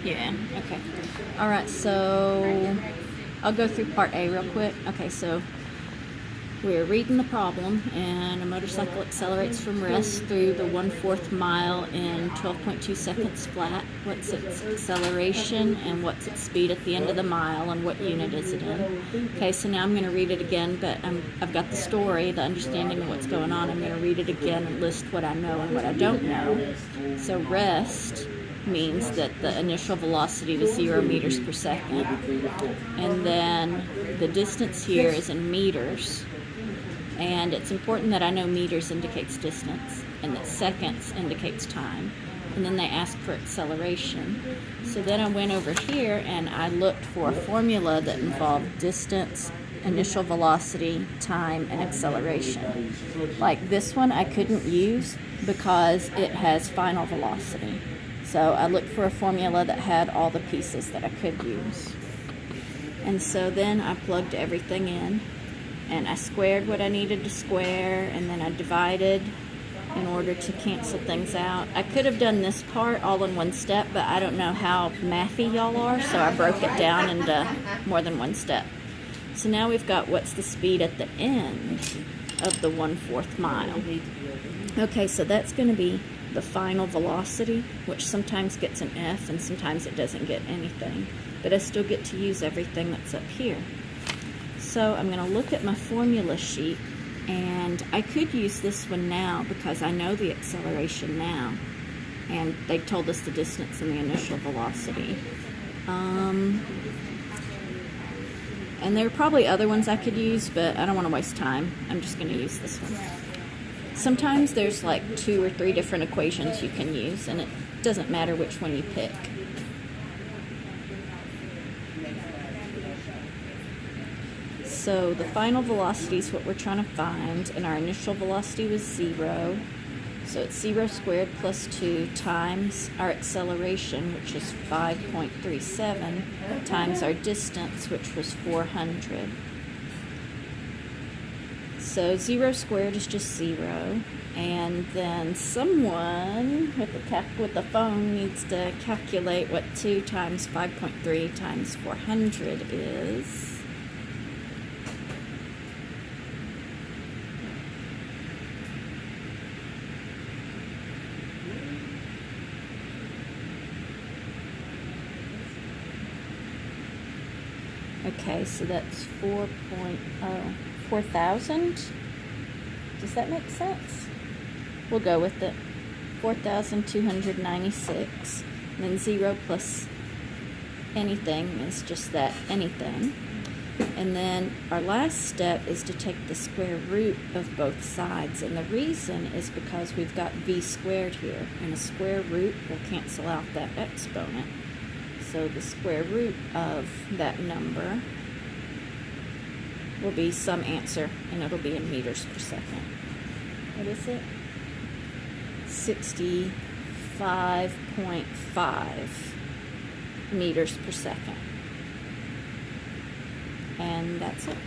Yeah, okay. All right, so I'll go through part A real quick. Okay, so we're reading the problem, and a motorcycle accelerates from rest through the 1/4 mile in 12.2 seconds flat. What's its acceleration and what's its speed at the end of the mile, and what unit is it in? Okay, so now I'm going to read it again, but I've got the story, the understanding of what's going on. I'm going to read it again and list what I know and what I don't know. So rest means that the initial velocity was 0 meters per second, and then the distance here is in meters. And it's important that I know meters indicates distance and that seconds indicates time. And then they ask for acceleration. So then I went over here and I looked for a formula that involved distance, initial velocity, time, and acceleration. Like this one I couldn't use because it has final velocity. So I looked for a formula that had all the pieces that I could use. And so then I plugged everything in. And I squared what I needed to square, and then I divided in order to cancel things out. I could have done this part all in one step, but I don't know how mathy y'all are, so I broke it down into more than one step. So now we've got what's the speed at the end of the 1/4 mile. Okay, so that's going to be the final velocity, which sometimes gets an F and sometimes it doesn't get anything. But I still get to use everything that's up here. So I'm going to look at my formula sheet, and I could use this one now because I know the acceleration now, and they told us the distance and the initial velocity. And there are probably other ones I could use, but I don't want to waste time. I'm just going to use this one. Sometimes there's like 2 or 3 different equations you can use, and it doesn't matter which one you pick. So the final velocity is what we're trying to find, and our initial velocity was 0. So it's 0 squared plus 2 times our acceleration, which is 5.37, times our distance, which was 400. So 0 squared is just 0, and then someone with the phone needs to calculate what 2 times 5.3 times 400 is. Okay, so that's 4,000. Does that make sense? We'll go with it. 4,296. And then 0 plus anything is just that anything. And then our last step is to take the square root of both sides. And the reason is because we've got v squared here. And a square root will cancel out that exponent. So the square root of that number will be some answer, and it'll be in meters per second. What is it? 65.5 meters per second. And that's it.